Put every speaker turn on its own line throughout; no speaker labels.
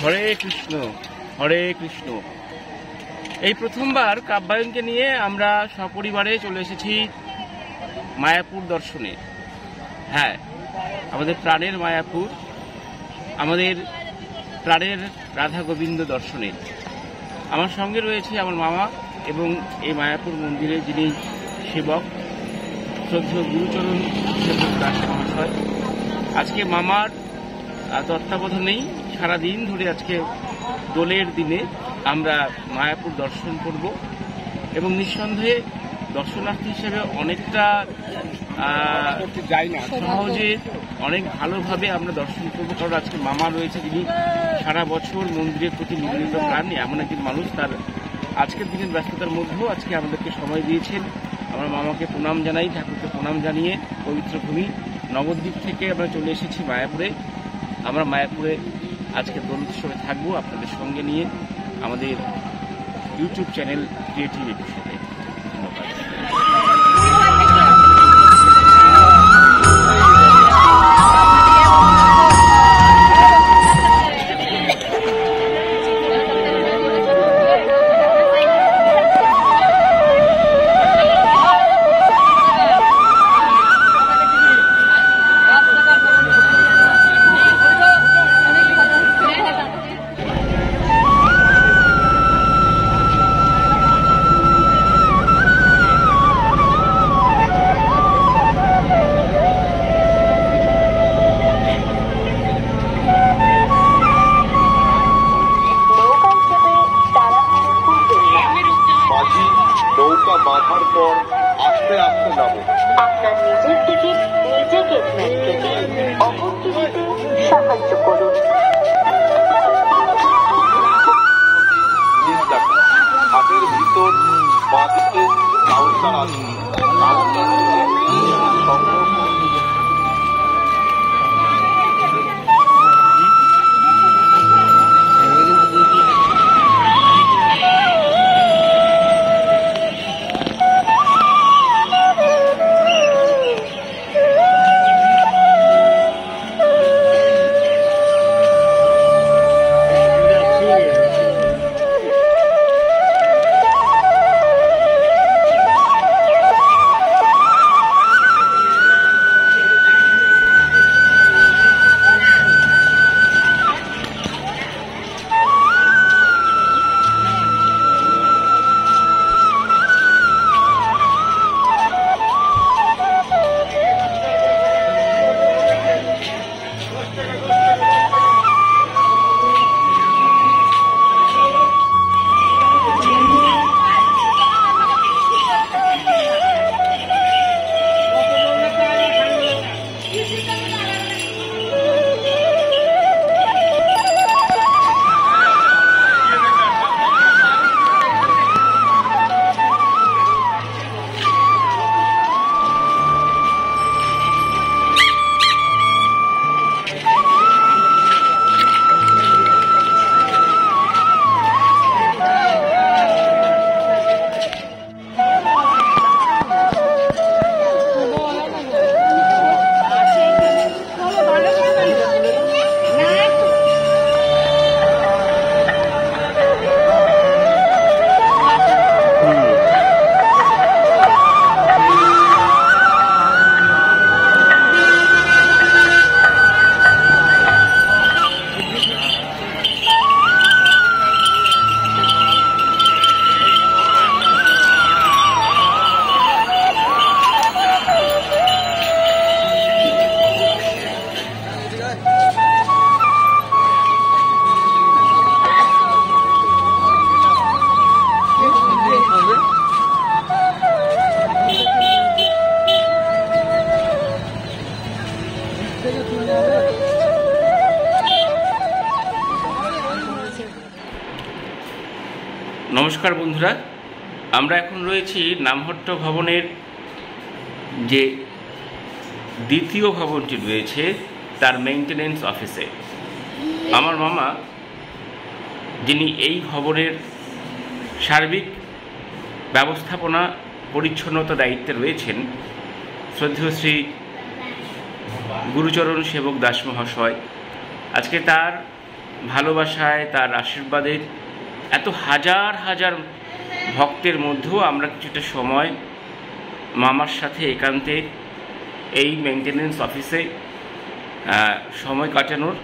হরে কৃষ্ণ, হরে কৃষ্ণ। এই প্রথমবার কাব্যায়নকে নিয়ে আমরা সপরিবারে চলে এসেছি মায়াপুর দর্শনে। হ্যাঁ, আমাদের প্রাণের মায়াপুর, আমাদের প্রাণের রাধা গোবিন্দ দর্শনে। আমার সঙ্গে রয়েছে আমার মামা এবং এই মায়াপুর মন্দিরে যিনি সেবক, শ্রদ্ধেয় গুরুচরণ সেবক দাস মহাশয়। আজকে মামার তত্ত্বাবধানেই সারাদিন ধরে আজকে দোলের দিনে আমরা মায়াপুর দর্শন করব এবং নিঃসন্দেহে দর্শনার্থী হিসেবে অনেকটা সহজে অনেক ভালোভাবে আমরা দর্শন করবো। কারণ আজকে মামা রয়েছে, যিনি সারা বছর মন্দিরের প্রতি নিবেদিত প্রাণ, এমন একজন মানুষ। তার আজকের দিনের ব্যস্ততার মধ্যেও আজকে আমাদেরকে সময় দিয়েছেন। আমরা মামাকে প্রণাম জানাই, ঠাকুরকে প্রণাম জানিয়ে পবিত্র ভূমি নবদ্বীপ থেকে আমরা চলে এসেছি মায়াপুরে। আমরা মায়াপুরে আজকে দোল উৎসবে থাকবো আপনাদের সঙ্গে নিয়ে আমাদের ইউটিউব চ্যানেল ক্রিয়েটিভ এপিসোডে। ধন্যবাদ।
নৌকা বাঁধার পর আস্তে আস্তে নামো।
আপনার নিজের টিকিট নিজে কেটে অপর টিকিটে সাহায্য করুন।
হাতের ভিতর বাঁধতে কাউন্টার আছে, কাউন্টার সংগ্রহ
নমস্কার বন্ধুরা, আমরা এখন রয়েছি নামহট্ট ভবনের যে দ্বিতীয় ভবনটি রয়েছে তার মেইনটেনেন্স অফিসে। আমার মামা, যিনি এই ভবনের সার্বিক ব্যবস্থাপনা পরিচ্ছন্নতা দায়িত্বে রয়েছেন, শ্রদ্ধেয় শ্রী গুরুচরণ সেবক দাস মহাশয়, আজকে তার ভালোবাসায়, তার আশীর্বাদের এত হাজার হাজার ভক্তের মধ্যেও আমরা কিছুটা সময় মামার সাথে একান্তে এই মেনটেনেন্স অফিসে সময় কাটানোর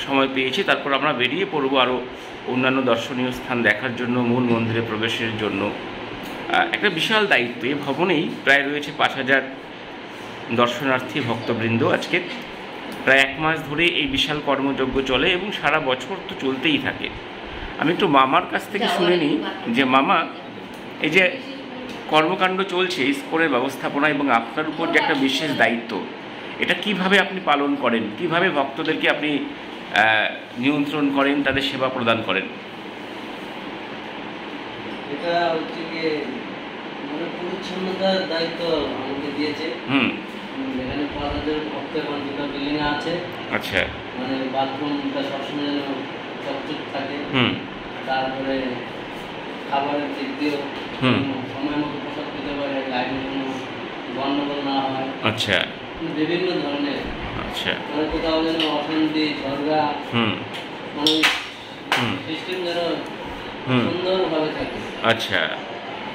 সময় পেয়েছি। তারপর আমরা বেরিয়ে পড়বো আরও অন্যান্য দর্শনীয় স্থান দেখার জন্য, মূল মন্দিরে প্রবেশের জন্য। একটা বিশাল দায়িত্ব। এই ভবনেই প্রায় রয়েছে 5,000 দর্শনার্থী ভক্তবৃন্দ। আজকে প্রায় 1 মাস ধরে এই বিশাল কর্মযজ্ঞ চলে এবং সারা বছর তো চলতেই থাকে। আমি একটু মামার কাছ থেকে শুনে নিই যে মামা, এই যে কর্মকাণ্ড চলছে ইসকনের ব্যবস্থাপনা এবং আপনার উপর যে একটা বিশেষ দায়িত্ব, এটা কিভাবে আপনি পালন করেন, কিভাবে ভক্তদেরকে আপনি নিয়ন্ত্রণ করেন, তাদের সেবা প্রদান করেন?
এটা হচ্ছে গিয়ে মানে পরিচ্ছন্নতার দায়িত্ব আমাকে দিয়েছে। এখানে 5,000 ভক্ত এখন 2টা বিল্ডিং আছে।
আচ্ছা।
মানে বাথরুমটা সবসময় যেন চকচক থাকে। তারপরে খাবারের দিক দিয়েও সময় মতো প্রসাদ পেতে পারে, লাইনে কোনো গন্ডগোল না হয়।
আচ্ছা।
বিভিন্ন ধরনের।
আচ্ছা।
মানে কোথাও যেন অশান্তি, ঝগড়া, মানে সিস্টেম যেন সুন্দরভাবে থাকে।
আচ্ছা।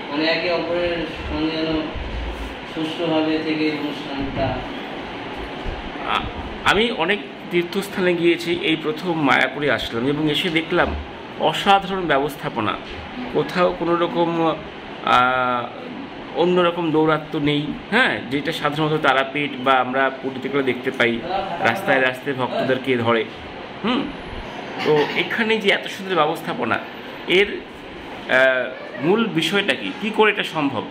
মানে একে অপরের সঙ্গে যেন সুষ্ঠুভাবে থেকে অনুষ্ঠানটা।
আমি অনেক তীর্থস্থানে গিয়েছি, এই প্রথম মায়াপুরে আসলাম এবং এসে দেখলাম অসাধারণ ব্যবস্থাপনা। কোথাও কোনো রকম অন্যরকম দৌরাত্ম্য নেই। হ্যাঁ, যেটা সাধারণত তারাপীঠ বা আমরা পুরীতে করে দেখতে পাই, রাস্তায় রাস্তায় ভক্তদেরকে ধরে। তো এখানে যে এত সুন্দর ব্যবস্থাপনা, এর মূল বিষয়টা কি, কী করে এটা সম্ভব?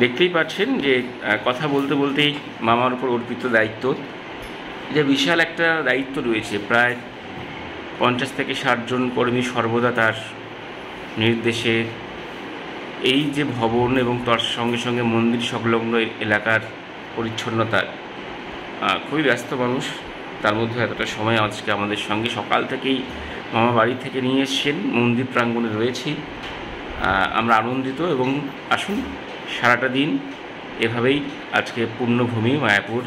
দেখতেই পাচ্ছেন যে কথা বলতে বলতেই মামার উপর অর্পিত দায়িত্ব, যে বিশাল একটা দায়িত্ব রয়েছে। প্রায় 50 থেকে 60 জন কর্মী সর্বদা তার নির্দেশে এই যে ভবন এবং তার সঙ্গে সঙ্গে মন্দির সংলগ্ন এলাকার পরিচ্ছন্নতা। খুবই ব্যস্ত মানুষ, তার মধ্যে এতটা সময় আজকে আমাদের সঙ্গে সকাল থেকেই মামা বাড়ি থেকে নিয়ে এসছেন, মন্দির প্রাঙ্গণে রয়েছি। আমরা আনন্দিত এবং আসুন সারাটা দিন এভাবেই আজকে পূর্ণভূমি মায়াপুর,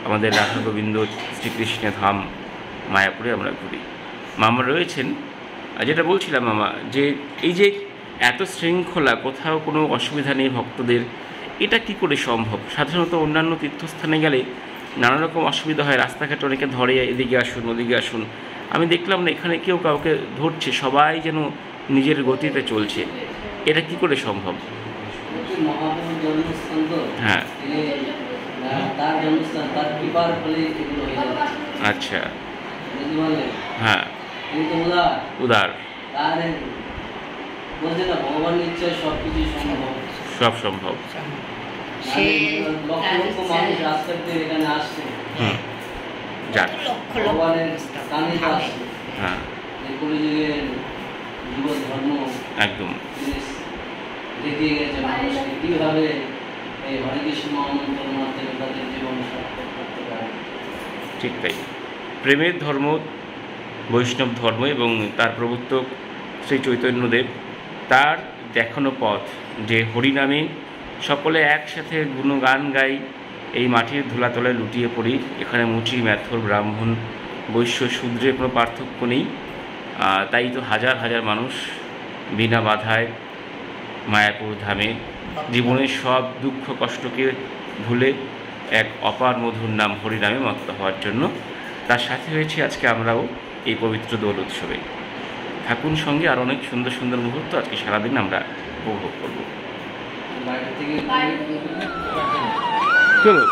আমাদের রাধা গোবিন্দ শ্রীকৃষ্ণ ধাম মায়াপুরে আমরা ঘুরি। মামা রয়েছেন, যেটা বলছিলাম মামা, যে এই যে এত শৃঙ্খলা, কোথাও কোনো অসুবিধা নেই ভক্তদের, এটা কি করে সম্ভব? সাধারণত অন্যান্য তীর্থস্থানে গেলে নানা রকম অসুবিধা হয়, রাস্তাঘাটে অনেকে ধরে এদিকে আসুন ওদিকে আসুন। আমি দেখলাম না, এখানে কেউ কাউকে ধরছে, সবাই যেন নিজের গতিতে চলছে। এটা কি করে সম্ভব?
মহাপ্রভুর জন্মস্থান তো,
হ্যাঁ,
তার জন্মস্থান, তার কৃপার ফলে এগুলো হয়ে যাচ্ছে।
আচ্ছা,
বুঝতে পারলেন?
হ্যাঁ,
কিন্তু উদার তার বলছে না, ভগবান নিশ্চয় সবকিছু সম্ভব,
সব সম্ভব।
লক্ষ লক্ষ মানুষ রাস্তা দিয়ে এখানে আসছে,
যাক
ভগবানের কানে আসছে।
হ্যাঁ,
এই কলিযুগের যুব ধর্ম
একদম
দেখিয়ে গেছে মানুষকে কীভাবে এই হরে কৃষ্ণ মহামন্ত্রের মাধ্যমে তাদের জীবন সার্থক করতে পারে।
ঠিক তাই। প্রেমের ধর্ম বৈষ্ণব ধর্ম এবং তার প্রবর্তক শ্রী চৈতন্যদেব, তার দেখানো পথ যে হরিনামে সকলে একসাথে গুণগান গাই, এই মাটির ধুলাতলায় লুটিয়ে পড়ি। এখানে মুচি, ম্যাথর, ব্রাহ্মণ, বৈশ্য, শূদ্রের কোনো পার্থক্য নেই। তাই তো হাজার হাজার মানুষ বিনা বাধায় মায়াপুর ধামে জীবনের সব দুঃখ কষ্টকে ভুলে এক অপার মধুর নাম হরিনামে মত্ত হওয়ার জন্য তার সাথে হয়েছে আজকে আমরাও এই পবিত্র দোল উৎসবে। থাকুন সঙ্গে, আর অনেক সুন্দর সুন্দর মুহূর্ত আজকে সারাদিন আমরা উপভোগ করব।
বাইরে থেকে
চলো।